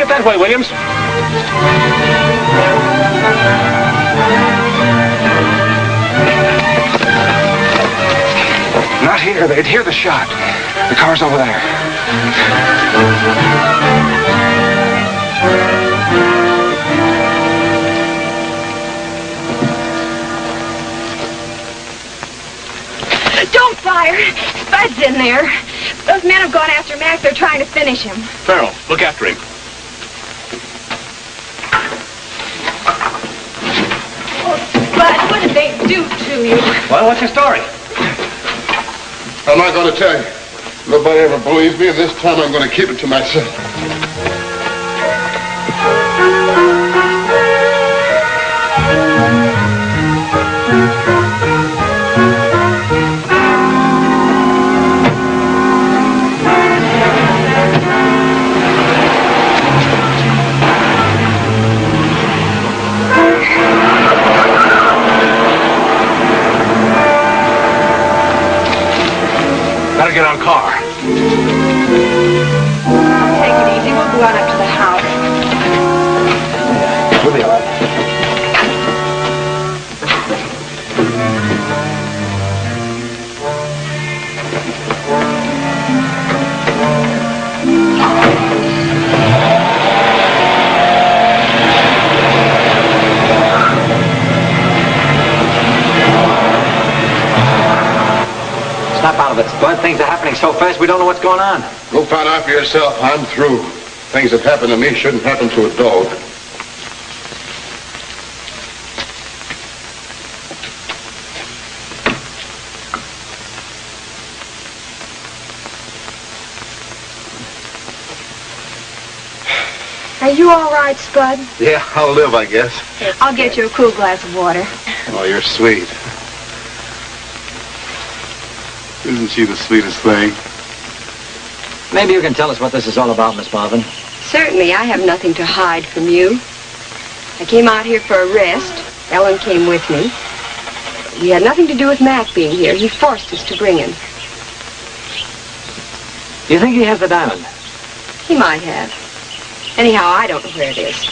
That way, Williams. Not here. They'd hear the shot. The car's over there. Don't fire. Spud's in there. Those men have gone after Mac. They're trying to finish him. Farrell, look after him. Spud, what did they do to you? Well, what's your story? I'm not going to tell you. Nobody ever believes me, and this time I'm going to keep it to myself. Better get our car. Take it easy. We'll go on up to the house. We'll be all right. Snap out of it, Spud. Things are happening so fast we don't know what's going on. Go find out for yourself. I'm through. Things that happen to me shouldn't happen to a dog. Are you all right, Spud? Yeah, I'll live, I guess. I'll get you a cool glass of water. Oh, you're sweet. Isn't she the sweetest thing? Maybe you can tell us what this is all about, Miss Marvin. Certainly, I have nothing to hide from you. I came out here for a rest. Ellen came with me. We had nothing to do with Mac being here. He forced us to bring him. Do you think he has the diamond? He might have. Anyhow, I don't know where it is.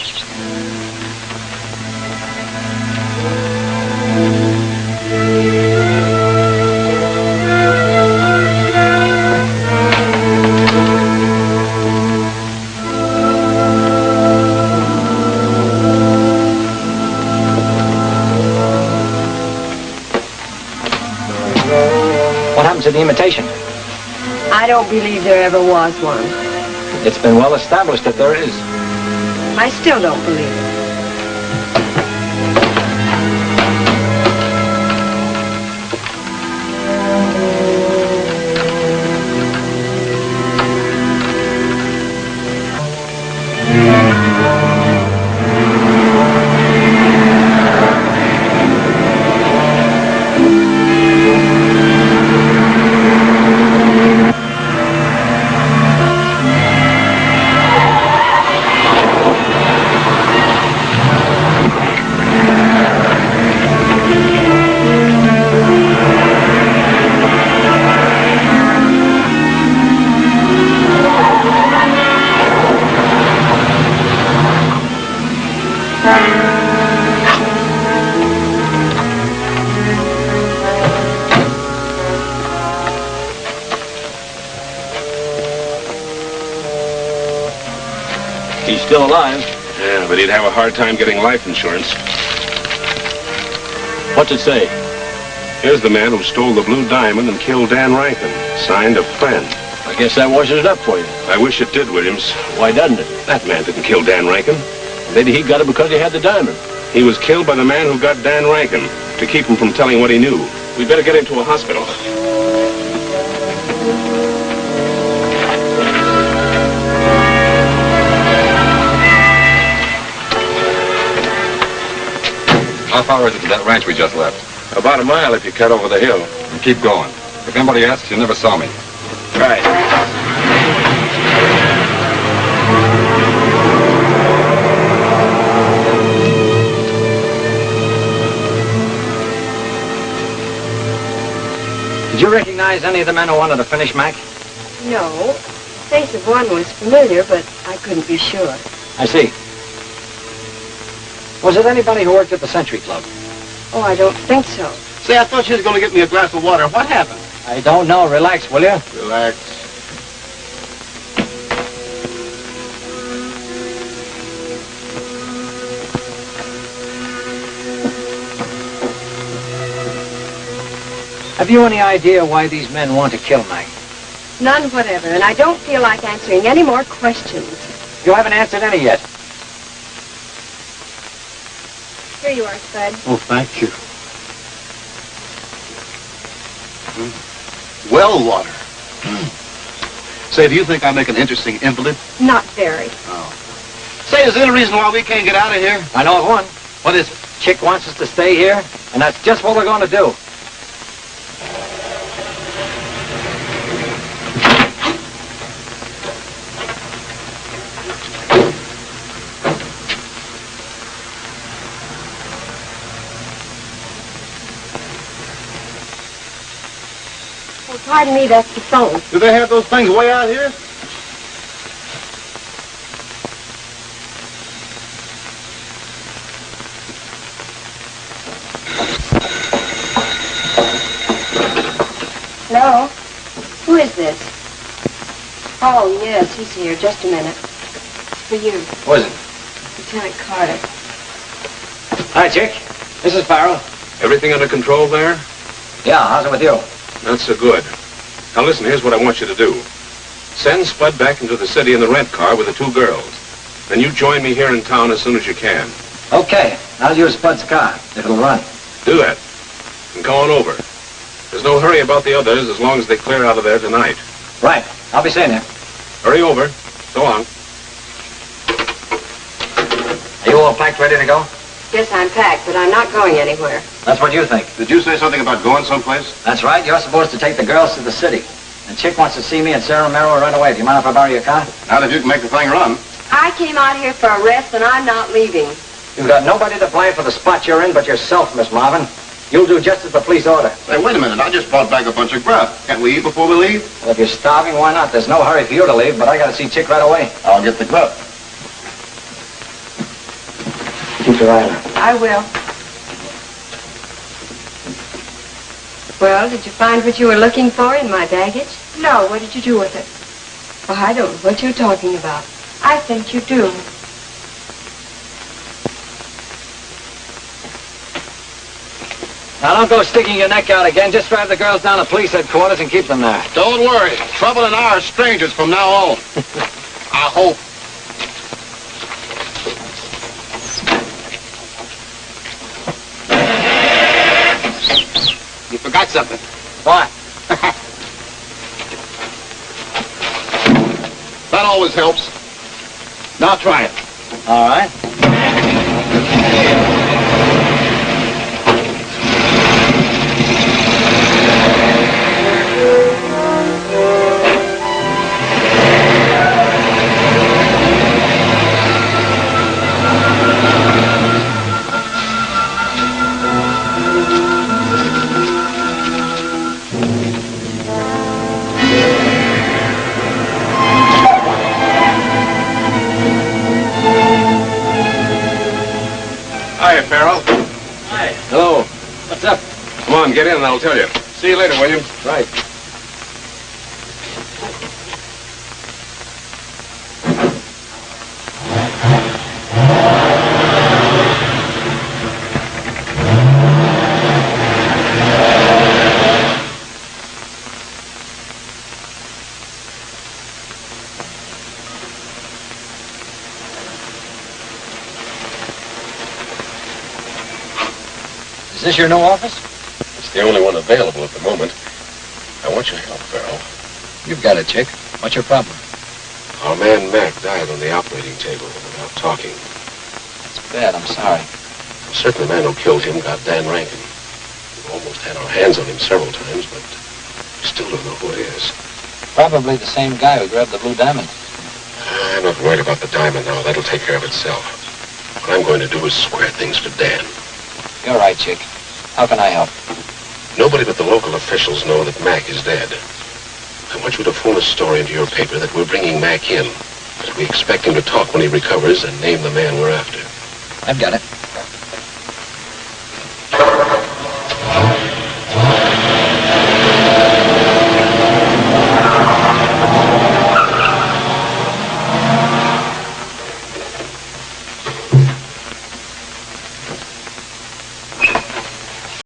What happened to the imitation? I don't believe there ever was one. It's been well established that there is. I still don't believe it. He's still alive. Yeah, but he'd have a hard time getting life insurance. What's it say? Here's the man who stole the blue diamond and killed Dan Rankin. Signed a friend. I guess that washes it up for you. I wish it did, Williams. Why doesn't it? That man didn't kill Dan Rankin. Maybe he got it because he had the diamond. He was killed by the man who got Dan Rankin to keep him from telling what he knew. We'd better get him to a hospital. How far is it to that ranch we just left? About a mile if you cut over the hill. And keep going. If anybody asks, you never saw me. Right. Did you recognize any of the men who wanted to finish, Mac? No. The face of one was familiar, but I couldn't be sure. I see. Was it anybody who worked at the Century Club? Oh, I don't think so. Say, I thought she was going to get me a glass of water. What happened? I don't know. Relax, will you? Relax. Have you any idea why these men want to kill Mac? None whatever, and I don't feel like answering any more questions. You haven't answered any yet. Here you are, Spud. Oh, thank you. Well water. Say, do you think I make an interesting invalid? Not very. Oh. Say, is there any reason why we can't get out of here? I know of one. What is it? Chick wants us to stay here, and that's just what we're going to do. Pardon me, that's the phone. Do they have those things way out here? Hello? Who is this? Oh, yes, he's here. Just a minute. For you. Who is it? Lieutenant Carter. Hi, Chick. This is Farrell. Everything under control there? Yeah, how's it with you? Not so good. Now listen, here's what I want you to do. Send Spud back into the city in the rent car with the two girls. Then you join me here in town as soon as you can. Okay. I'll use Spud's car, if it'll run. Do that. And come on over. There's no hurry about the others as long as they clear out of there tonight. Right. I'll be seeing you. Hurry over. So long. Are you all packed, ready to go? Yes, I'm packed, but I'm not going anywhere. That's what you think. Did you say something about going someplace? That's right. You're supposed to take the girls to the city. And Chick wants to see me and Sarah Merrill right away. Do you mind if I borrow your car? Not if you can make the thing run. I came out here for a rest, and I'm not leaving. You've got nobody to blame for the spot you're in but yourself, Miss Marvin. You'll do just as the police order. Hey, wait a minute. I just brought back a bunch of grub. Can't we eat before we leave? Well, if you're starving, why not? There's no hurry for you to leave, but I gotta see Chick right away. I'll get the grub. Keep your eye on her. I will. Well, did you find what you were looking for in my baggage? No, what did you do with it? Well, I don't know what you're talking about. I think you do. Now, don't go sticking your neck out again. Just drive the girls down to police headquarters and keep them there. Don't worry. Trouble and I are strangers from now on. I hope. You forgot something. What? That always helps. Now try it. All right. Hi, Farrell. Hi. Hello. What's up? Come on, get in and I'll tell you. See you later, William. Right. Is this your new office? It's the only one available at the moment. I want your help, Farrell. You've got it, Chick. What's your problem? Our man Mac died on the operating table without talking. It's bad. I'm sorry. Certainly the man who killed him got Dan Rankin. We've almost had our hands on him several times, but we still don't know who it is. Probably the same guy who grabbed the blue diamond. I'm not worried about the diamond now. That'll take care of itself. What I'm going to do is square things for Dan. You're right, Chick. How can I help? Nobody but the local officials know that Mac is dead. I want you to phone a story into your paper that we're bringing Mac in, that we expect him to talk when he recovers and name the man we're after. I've got it.